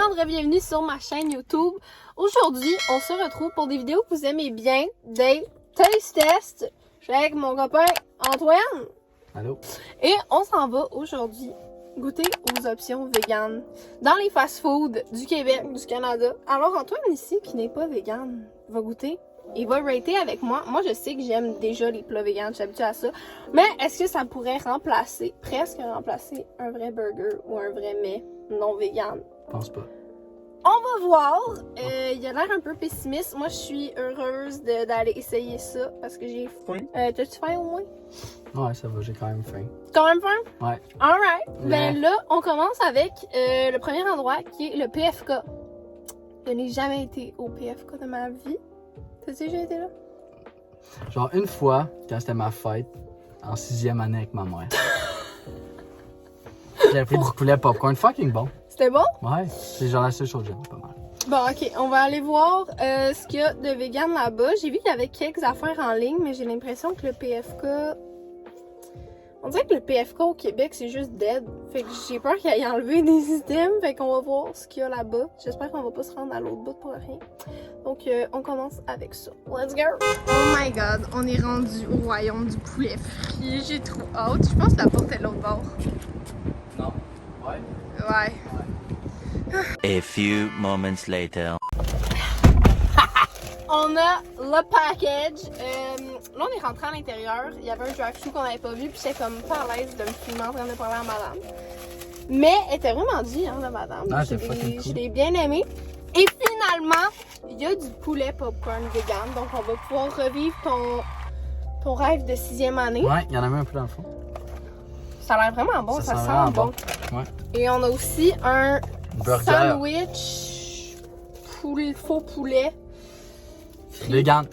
Alexandre, bienvenue sur ma chaîne YouTube. Aujourd'hui, on se retrouve pour des vidéos que vous aimez bien, des taste tests. Je suis avec mon copain Antoine. Allô? Et on s'en va aujourd'hui goûter aux options véganes dans les fast-foods du Québec, du Canada. Alors Antoine ici, qui n'est pas vegan, va goûter. Il va rater avec moi. Moi, je sais que j'aime déjà les plats véganes, je suis habituée à ça. Mais est-ce que ça pourrait remplacer, presque remplacer, un vrai burger ou un vrai mets non vegan? Je pense pas. On va voir. Il a l'air un peu pessimiste. Moi, je suis heureuse d'aller essayer ça parce que j'ai faim. T'as-tu faim au moins? Ouais, ça va, j'ai quand même faim. Quand même faim? Ouais. Alright. Ouais. Ben là, on commence avec le premier endroit qui est le PFK. Je n'ai jamais été au PFK de ma vie. T'as-tu déjà été là? Genre une fois, quand c'était ma fête, en 6e année avec ma mère. J'avais pris du poulet popcorn fucking bon. C'était bon? Ouais, c'est genre la seule chose que j'aime pas mal. Bon, ok, on va aller voir ce qu'il y a de vegan là-bas. J'ai vu qu'il y avait quelques affaires en ligne, mais j'ai l'impression que le PFK... On dirait que le PFK au Québec, c'est juste dead. Fait que j'ai peur qu'il ait enlevé des items. Fait qu'on va voir ce qu'il y a là-bas. J'espère qu'on va pas se rendre à l'autre bout pour rien. Donc, on commence avec ça. Let's go! Oh my god, on est rendu au royaume du poulet frit. J'ai trop hâte. Je pense que la porte est de l'autre bord. Non? Ouais? Ouais. A few moments later. On a le package. Là, on est rentré à l'intérieur. Il y avait un drive-thru qu'on n'avait pas vu. Puis j'étais comme pas à l'aise de me filmer en train de parler à madame. Mais elle était vraiment dit, hein, la madame. Ah, c'est fucking cool. Je l'ai bien aimé. Et finalement, il y a du poulet popcorn vegan. Donc, on va pouvoir revivre ton rêve de 6e année. Ouais, il y en avait un peu dans le fond. Ça a l'air vraiment bon. Ça sent sent vraiment bon. Ouais. Et on a aussi un Burger. sandwich faux poulet. Frit. Vegan.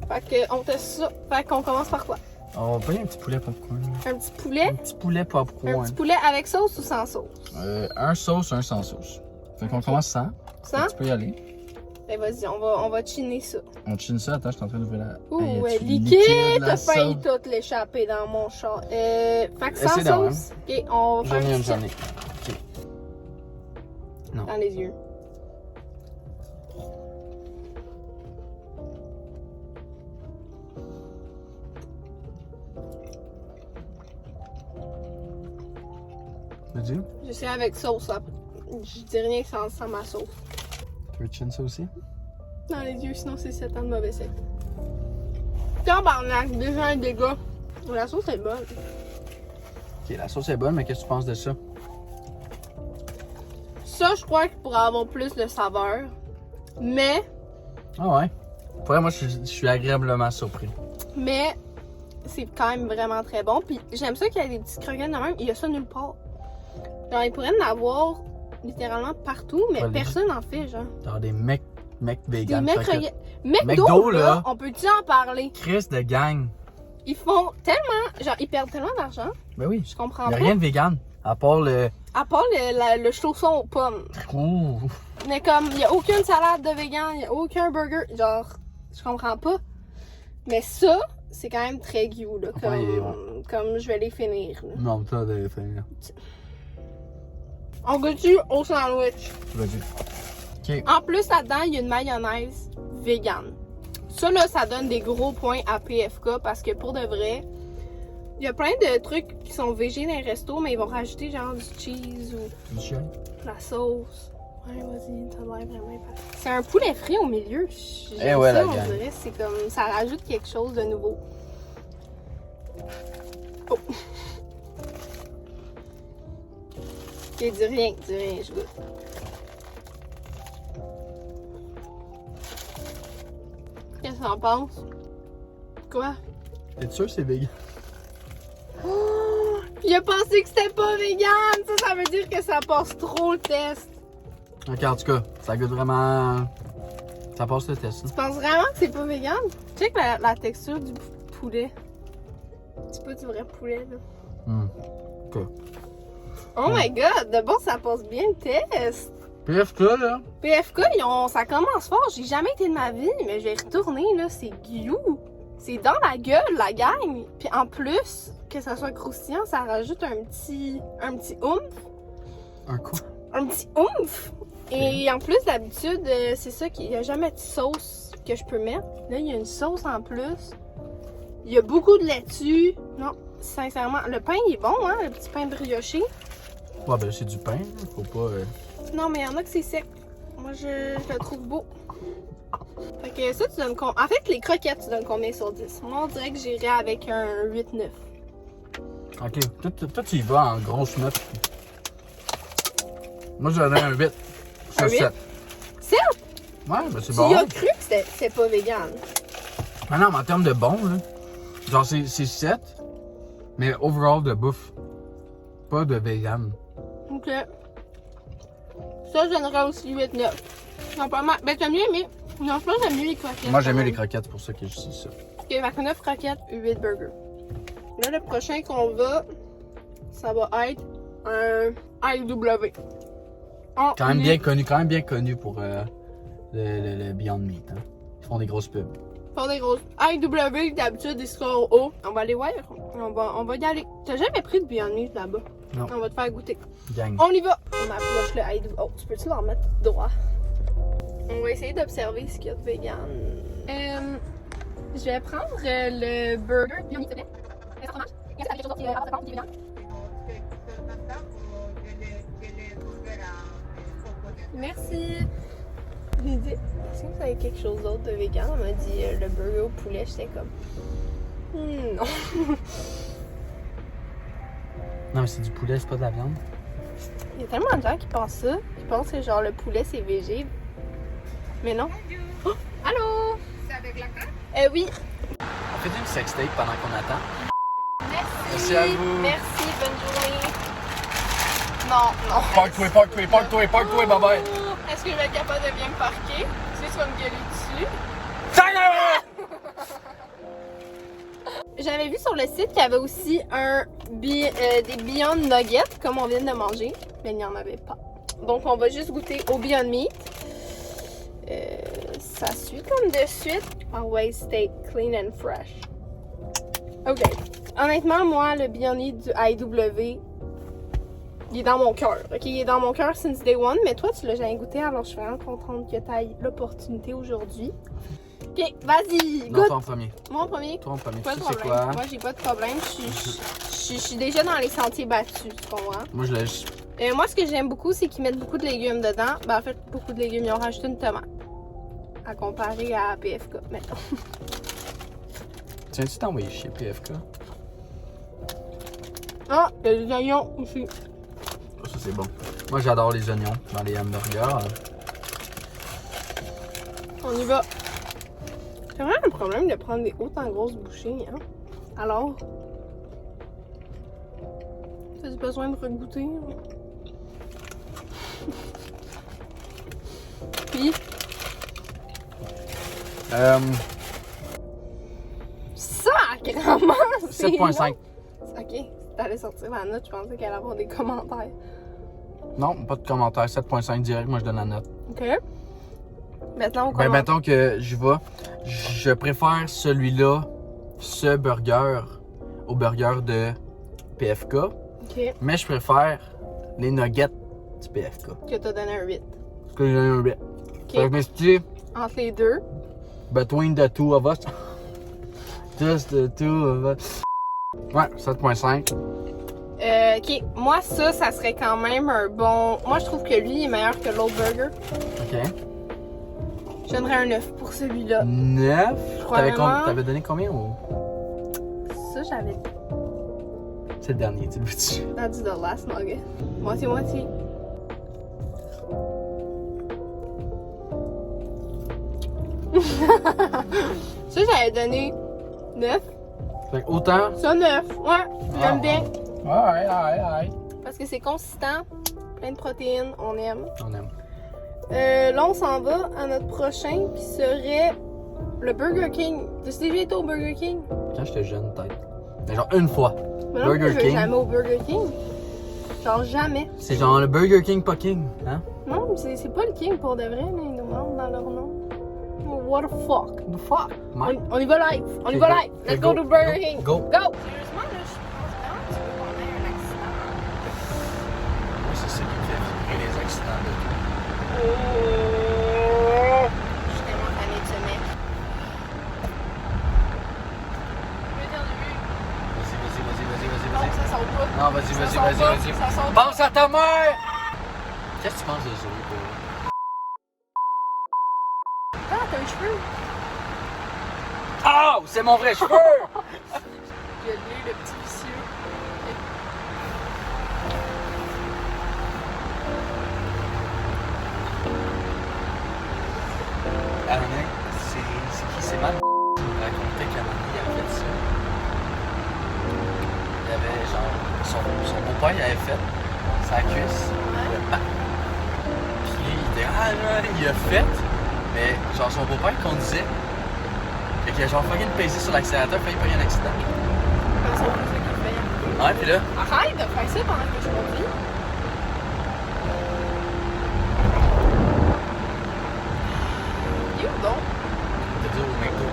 Fait qu'on teste ça. Fait qu'on commence par quoi? On va payer un petit poulet popcorn. Un petit poulet? Un petit poulet popcorn. Un petit poulet avec sauce ou sans sauce? Un sauce, un sans sauce. Fait qu'on commence sans. Sans? Tu peux y aller. Ben vas-y, on va chiner ça. On chine ça. Attends, je suis en train d'ouvrir la... Ouh, Hey, y a-tu liquide! la T'as failli sauce? tout l'échapper dans mon char. Fait que sans Essaye d'avoir. sauce. Ok, on va J'en ai faire une, ça j'en ai. Ok. Non. dans les yeux. Vas-y. Je sais avec sauce, là. Je dis rien sans ma sauce. Tu veux chine ça aussi? Dans les yeux, sinon c'est 7 ans de mauvais sexe. Tabarnak, déjà un dégât. La sauce est bonne. Ok, la sauce est bonne, mais qu'est-ce que tu penses de ça? Ça, je crois qu'il pourrait avoir plus de saveur. Mais, Ah ouais? Pour vrai, moi, je suis agréablement surpris. mais, c'est quand même vraiment très bon. Puis j'aime ça qu'il y ait des petites croquettes de même. Il y a ça nulle part. Genre, il pourrait en avoir littéralement partout, mais Ouais, personne n'en fait, genre. Genre des mecs Des vegan. mecs Fait que croquettes. McDo, McDo, là, là. on peut-tu en parler? Chris de gang. Ils font tellement, genre, ils perdent tellement d'argent. Ben oui. Je comprends Il n'y a pas. rien de vegan. À part le. À part le chausson aux pommes. Ouh. Mais comme, il n'y a aucune salade de vegan, il n'y a aucun burger. Genre, je comprends pas. Mais ça, c'est quand même très guillou, là. Comme, Ouais. comme je vais les finir. Là. Non, ça, de finir. On goûte au sandwich. Vas-y. Ok. En plus, là-dedans, il y a une mayonnaise vegan. Ça, là, ça donne des gros points à PFK parce que pour de vrai, il y a plein de trucs qui sont végés dans les restos, mais ils vont rajouter genre du cheese ou Du chien. la sauce. Ouais, vas-y, t'as l'air vraiment épaté. C'est un poulet frit au milieu. J'aime Eh ouais, ça, la on gang. dirait. C'est comme, ça rajoute quelque chose de nouveau. Oh. Ok, dis rien, je goûte. Qu'est-ce que t'en penses? Quoi? T'es sûr que c'est vegan? Oh, il a pensé que c'était pas vegan! Ça veut dire que ça passe trop le test. Ok, en tout cas, ça goûte vraiment. Ça passe le test. Tu penses vraiment que c'est pas vegan? Check la texture du poulet. C'est pas du vrai poulet, là. Ok. Oh my god, de bon, ça passe bien le test. PFK, là. PFK, ça commence fort. J'ai jamais été de ma vie, mais je vais retourner, là. C'est guillou. C'est dans la gueule, la gang. Puis en plus, que ça soit croustillant, ça rajoute un petit oomph. Un coup. Un petit oomph. Et en plus, d'habitude, c'est ça qu'il n'y a jamais de sauce que je peux mettre. Là, il y a une sauce en plus. Il y a beaucoup de laitue. Non, sincèrement, le pain il est bon, hein, le petit pain brioché. Ouais, ben c'est du pain, faut pas. Non, mais il y en a que c'est sec. Moi, je le trouve beau. Fait que ça, tu donnes combien? En fait, les croquettes, tu donnes combien sur 10? Moi, on dirait que j'irais avec un 8-9. Ok, toi tu y vas en grosse note. Moi, je donnerais un 8. Un 8? 7. 7? Ouais, ben c'est Tu bon. y as cru que c'était pas vegan? Ah non, mais en termes de bon, là, genre c'est 7, mais overall de bouffe, pas de vegan. Ok. Ça, je donnerais aussi 8-9. Non, pas mal. Ben, t'as mieux aimé. Non, je pense que j'aime mieux les croquettes. Moi, j'aime mieux quand les même. croquettes, c'est pour ça que je dis ça. Ok, fait que 9 croquettes, 8 burgers. Là, le prochain qu'on va, ça va être un IW. Oh, Quand même bien connu pour le Beyond Meat. Hein. Ils font des grosses pubs. Pour des grosses. IW, d'habitude, ils sont hauts. On va aller voir. On va y aller. T'as jamais pris de Beyond Meat là-bas? Non. On va te faire goûter. Gang. On y va. On approche le IW. Oh, tu peux-tu leur mettre droit? On va essayer d'observer ce qu'il y a de vegan. Je vais prendre le burger Beyond Meat, s'il te plaît. Est-ce que ça marche? Est-ce qu'il y a quelque chose d'autre qui est à vegan? Merci. J'ai dit, est-ce que vous avez quelque chose d'autre de vegan? On m'a dit le burger au poulet. J'étais comme, non. Non, mais c'est du poulet, c'est pas de la viande. Il y a tellement de gens qui pensent ça. Qui pensent que genre le poulet c'est végé. Mais non. Oh, allô? C'est avec la carte? Oui. On fait une sextape pendant qu'on attend. Merci. Merci à vous. Merci, bonne journée. Non. Parque-toi, bye bye. Est-ce que je vais être capable de bien me parquer? Tu sais, tu vas me gueuler dessus. J'avais vu sur le site qu'il y avait aussi des Beyond Nuggets, comme on vient de manger, mais il n'y en avait pas. Donc, on va juste goûter au Beyond Meat. Ça suit comme de suite. Always stay clean and fresh. Ok. Honnêtement, moi, le Beyond Meat du IW, il est dans mon cœur. Ok, il est dans mon cœur since day one, mais toi, tu l'as jamais goûté, alors je suis vraiment contente que tu aies l'opportunité aujourd'hui. Ok, vas-y, Non, goûte. toi en premier. Moi en premier. Toi en premier. Pas Tu de sais c'est problème. quoi? Moi, j'ai pas de problème. Je suis déjà dans les sentiers battus, tu comprends? Moi, je l'ai. Moi, ce que j'aime beaucoup, c'est qu'ils mettent beaucoup de légumes dedans. Ben, en fait, beaucoup de légumes. Ils ont rajouté une tomate. À comparer à PFK, mettons. Tiens-tu t'envoyer chez PFK? Ah, il y a des oignons aussi. Oh, ça, c'est bon. Moi, j'adore les oignons dans les hamburgers. On y va. C'est vraiment un problème de prendre des autant grosses bouchées, hein? Alors, t'as besoin de regoûter? Puis, sacrément! 7.5. Ok, t'allais sortir la note, je pensais qu'elle allait avoir des commentaires. Non, pas de commentaire. 7.5 direct, moi je donne la note. Ok. Maintenant, on Ben, commence. mettons que je préfère celui-là, ce burger, au burger de PFK. Ok, Mais je préfère les nuggets du PFK. que t'as donné un 8. Parce que j'ai un 8. Fait que je me suis dit, Entre les deux. between the two of us. Just the two of us. Ouais, 7.5. Ok, moi ça serait quand même un bon... Moi je trouve que lui est meilleur que l'autre burger. Ok. Je donnerais un 9 pour celui-là. 9. crois vraiment. T'avais donné combien ou? Ça j'avais... C'est le dernier, tu le veux-tu? That's the last nugget. Moitié-moitié. Ça j'avais donné 9. Fait que autant. Ça 9. Ouais, j'aime bien. Ouais. Parce que c'est consistant. Plein de protéines, on aime. On aime. Là, on s'en va à notre prochain qui serait le Burger King. T'as déjà été au Burger King? Quand j'étais jeune, peut-être. Mais genre une fois. Mais non, Burger je vais King. jamais au Burger King. Genre jamais. C'est genre le Burger King pas King, hein? Non, c'est pas le King pour de vrai, là. Ils nous demandent dans leur nom. What the fuck? The fuck? Mike? On y va live. On y Ok, va go. live. Let's Ok, go to Burger go. King. Go. Go. Sérieusement, là, je pense vraiment que tu peux qu'on ait un accident. Moi, c'est ça qui me fait vibrer les accidents de tout. Vas-y, pas, vas-y. ça saute Pense à ta mère! Qu'est-ce que tu penses de Zoé, pour pas. Ah, t'as un cheveu. Oh! C'est mon vrai cheveu! Il y a lui, le petit vicieux. Ah, mec, c'est qui? C'est Matt qui me racontait qu'à un moment donné, il avait fait ça. Il avait genre. Son beau-père, il avait fait sa cuisse. Ouais. Le bac. Puis il était. Ah là, il a fait. Mais genre, son beau-père conduisait. Fait qu'il a genre fucking pesé sur l'accélérateur, fait qu'il pas eu un accident. Comme ça, c'est ça qu'il fait. Ouais, puis là. Arrête de faire ça pendant que je conduis. Il est où donc? T'as dit au McDo.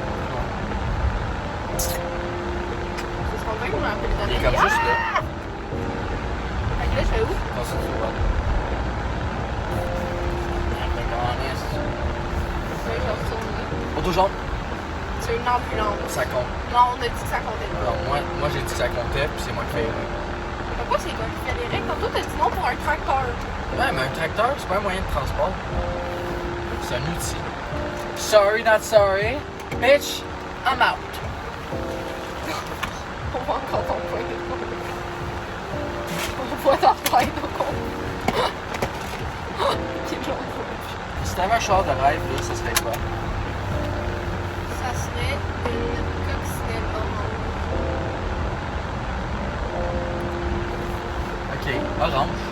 C'est son vrai que je me rappelle Il est jamais. comme juste là. Fait que là, je fais où? Dans une droite. Ouais, je retourne là. Auto jaune, C'est une ambulance. ça compte. Non, on a dit que ça comptait pas. Alors moi j'ai dit que ça comptait, puis c'est moi qui fais erreur. Pourquoi c'est toi qui fais les règles? Tantôt, t'as dit non pour un tracteur. Ouais, mais un tracteur, c'est pas un moyen de transport. C'est un outil. Sorry, not sorry. Bitch, I'm out. On voit encore ton point de compte. On voit ta tête au compte. Qui est long. Si t'avais un char de rêve, là, ça serait quoi? Ça serait une coccinelle orange. Ok, orange.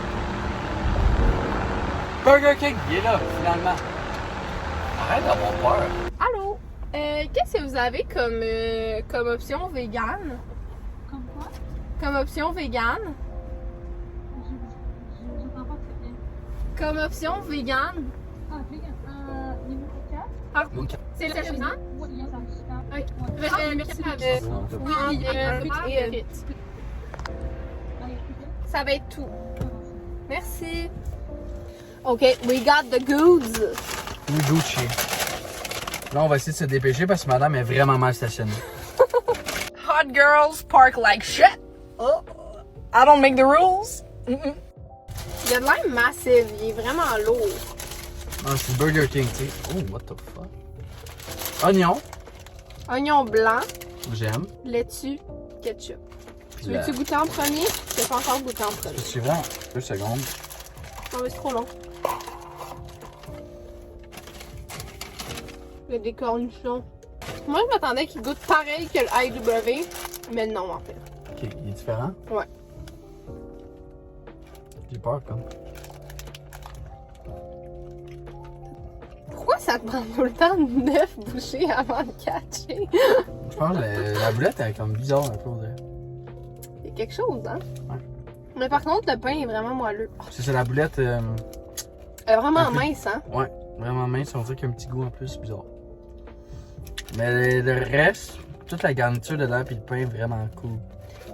Burger King, il est là, finalement. Arrête d'avoir peur. Allô? Qu'est-ce que vous avez comme option végane? Comme quoi? Comme option végane? Je comprends pas très bien. Comme option végane? Ah, vegan. Numéro 4? Ah, Ok. c'est la chose, hein? Oui, il y a ça. Oui. Ouais. Merci. Oui, frites. Allez, Ça va être tout. Merci. OK, we got the goods. Oui, Gucci. Là, on va essayer de se dépêcher parce que madame est vraiment mal stationnée. Hot girls park like shit. Oh, I don't make the rules. Mm-mm. Il a de l'air massif, il est vraiment lourd. Ah, c'est Burger King, tu sais. Oh, what the fuck. Oignon, Oignon blanc, j'aime. laitue, ketchup. Tu La- veux-tu goûter en premier? Je t'ai pas encore goûté en premier. Je suis vraiment 2 secondes. Non, mais c'est trop long. Il y a des cornichons. Moi, je m'attendais qu'il goûte pareil que le IW, mais non, en fait. Ok, il est différent? Ouais. J'ai peur, comme. Pourquoi ça te prend tout le temps 9 bouchées avant de catcher? Je pense que la boulette elle est comme bizarre un peu, on dirait. Il y a quelque chose, hein? Ouais. Mais par contre, le pain est vraiment moelleux. C'est la boulette, Elle est vraiment Un peu. mince, hein? ouais, vraiment mince, on dirait qu'il y a un petit goût en plus, c'est bizarre. Mais le reste, toute la garniture dedans puis le pain est vraiment cool.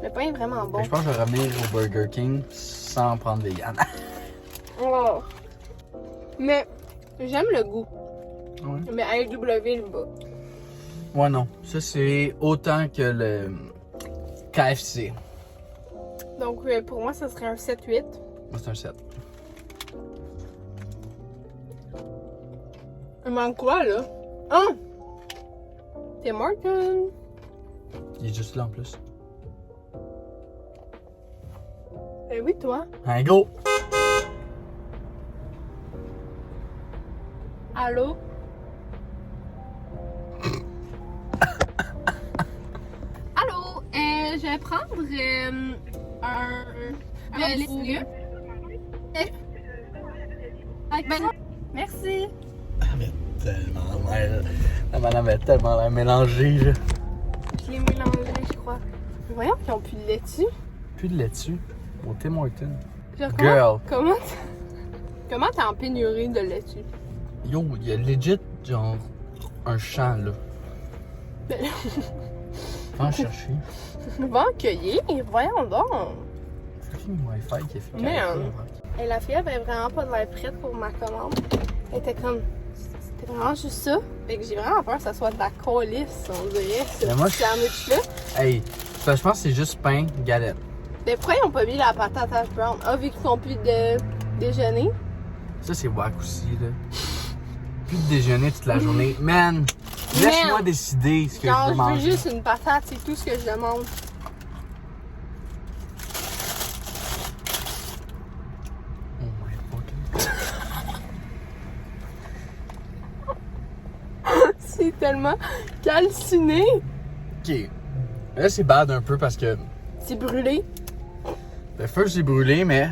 Le pain est vraiment Fait bon. que je pense que je vais revenir au Burger King sans prendre vegan. Oh. Mais j'aime le goût. Ouais. Mais IW le bas. Ouais, non. Ça, c'est autant que le KFC. Donc pour moi, ça serait un 7-8. Moi, c'est un 7. Il manque quoi, là? Hein? Tim Hortons. Il est juste là en plus. Ben oui, toi. Un go! Allô? Allô? Je vais prendre un légume. Merci. Tellement l'air. La madame est tellement l'air mélangée, là. Je l'ai mélangé, je crois. Mais voyons qu'ils ont plus de laitue. Plus de laitue. Au Tim Hortons. Genre, Girl. Comment t'es en pénurie de laitue? Yo, il y a legit, genre, un champ, là. Ben là. Va en chercher. Va en cueillir, voyons donc. Fucking Wi-Fi qui est fait. Merde. Et la fille avait vraiment pas de l'air prête pour ma commande. Elle était comme, c'était vraiment juste ça. Fait que j'ai vraiment peur que ça soit de la colisse, on dirait, ce Mais moi, petit sandwich-là. Hey, je pense que c'est juste pain, galette. Mais pourquoi ils ont pas mis la patate hash brown? Ah, vu qu'ils font plus de déjeuner. Ça, c'est wack aussi, là. Plus de déjeuner toute la journée. Man, laisse-moi Man. décider ce que Genre, je veux je veux manger. juste une patate, c'est tout ce que je demande. Oh my fucking... C'est tellement calciné. Ok. Là, c'est bad un peu parce que C'est brûlé. le feu, c'est brûlé, mais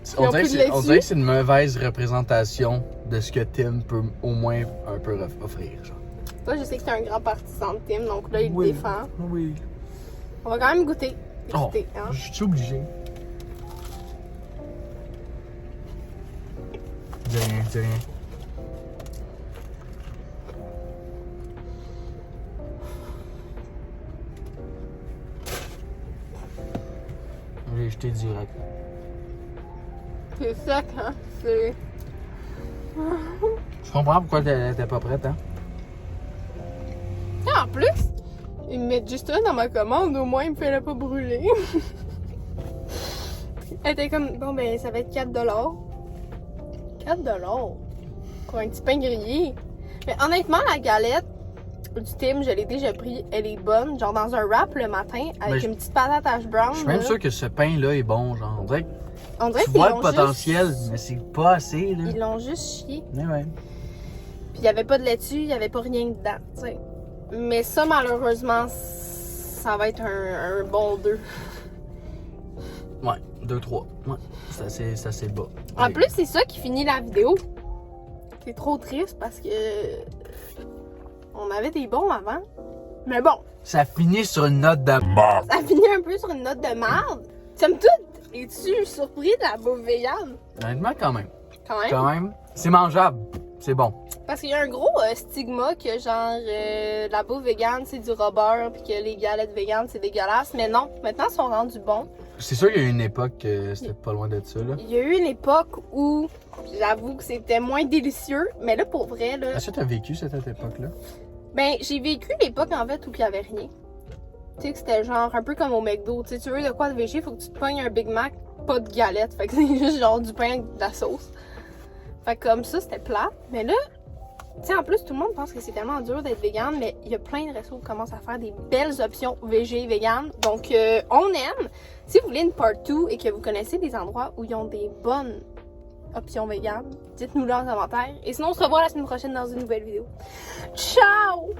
Ils ont plus de on laitue. dirait que c'est une mauvaise représentation de ce que Tim peut au moins un peu offrir. Genre. Toi, je sais que t'es un grand partisan de Tim, donc là, il Oui. le défend. Oui. On va quand même goûter. Oh, Goûter, hein. je suis obligé. Dis rien, dis rien. J'ai jeté direct. C'est sec, hein. C'est... Je comprends pourquoi t'es pas prête, hein? Et en plus, ils me mettent juste ça dans ma commande, au moins, il me fait pas brûler. Elle était comme, bon, ben, ça va être 4 $. 4 $ pour un petit pain grillé. Mais honnêtement, la galette du Tim, je l'ai déjà pris, elle est bonne. Genre dans un wrap le matin, avec Mais une petite patate hash brown. Je suis même là. sûr que ce pain-là est bon, genre. On dirait que On dirait tu qu'ils vois le l'ont potentiel, juste- mais c'est pas assez, là. Ils l'ont juste chié. Mais ouais. Puis il n'y avait pas de laitue, il n'y avait pas rien dedans, tu sais. Mais ça, malheureusement, ça va être un bon 2. Ouais, 2-3. Ouais, c'est assez bas. En Ouais. plus, c'est ça qui finit la vidéo. C'est trop triste parce que on avait des bons avant. Mais bon, Ça finit sur une note de merde. ça finit un peu sur une note de merde. Somme toute, es-tu surpris de la bouffe végane? Honnêtement, quand même. Quand même. Quand même. C'est mangeable. C'est bon. Parce qu'il y a un gros stigma que genre la bouffe végane c'est du robeur puis que les galettes véganes c'est dégueulasse. Mais non, maintenant ils sont rendus bons. C'est sûr qu'il y a eu une époque que c'était pas loin de ça, là. Il y a eu une époque où j'avoue que c'était moins délicieux. Mais là, pour vrai, là, Est-ce que t'as vécu cette époque-là? ben, j'ai vécu l'époque en fait où il y avait rien. Tu sais que c'était genre un peu comme au McDo. Tu sais, tu veux de quoi de végé, faut que tu te pognes un Big Mac, pas de galette. Fait que c'est juste genre du pain avec de la sauce. Fait que comme ça, c'était plat. Mais là, tu sais, en plus, tout le monde pense que c'est tellement dur d'être vegan, mais il y a plein de restos qui commencent à faire des belles options végé, vegan. Donc, on aime. Si vous voulez une part 2 et que vous connaissez des endroits où ils ont des bonnes options vegan, dites-nous-le en commentaire. Et sinon, on se revoit la semaine prochaine dans une nouvelle vidéo. Ciao!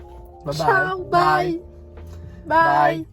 Bye bye. Ciao! Bye! Bye! Bye.